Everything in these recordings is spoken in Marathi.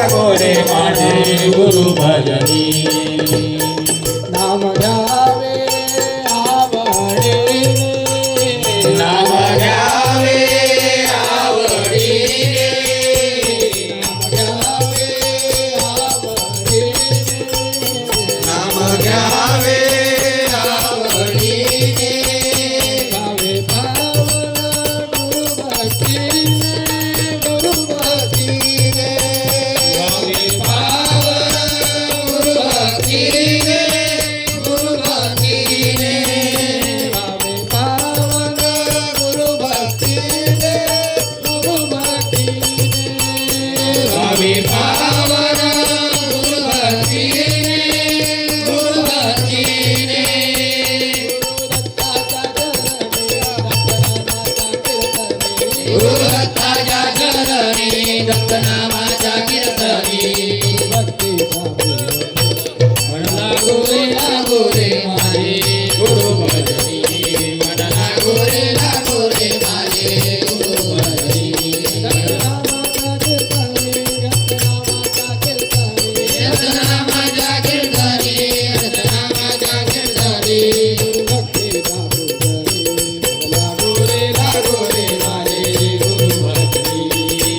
लागो रे माझे गुरु भजनी नाम घ्यावे आवडीने नाम घ्यावे आवडीने नाम घ्यावे आवडीने नाम घ्यावे आवडीने गावे पावन गुरुभक्तीने गुरुभक्तीने गावे पावन गुरुभक्तीने गुरुभक्तीने गावे पावन गुरुभक्तीने गुरुभक्तीने गावे पावन गुरुभक्तीने गुरुभक्तीने गुरुदत्ताच्या चरणी दत्तनामाच्या कीर्तनी मन लागो रे माझे गुरु भजनी मन लागो रे माझे गुरु भजनी दत्तनामाच्या कीर्तनी दत्तनामाच्या कीर्तनी लागो रे माझे गुरु भजनी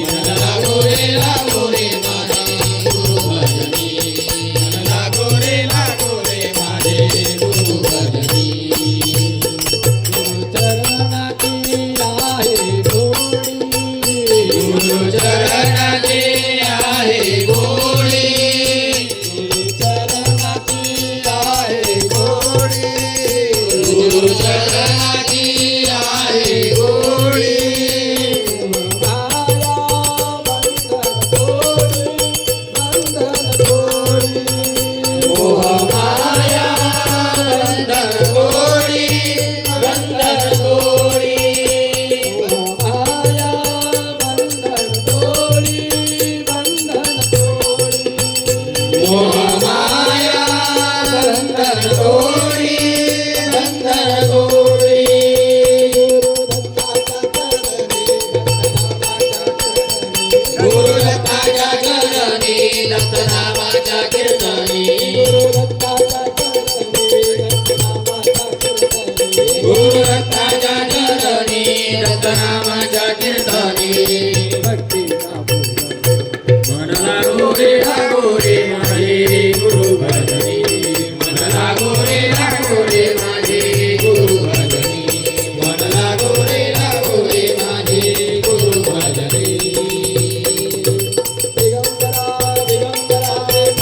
मन लागो रे माझे गुरु भजनी मन लागो रे माझे गुरु भजनी गुरु चरणाची आहे गोडी गुरु चरणाची आहे गोडी मोह माया बंधन गोडी बंधन गोडी मोह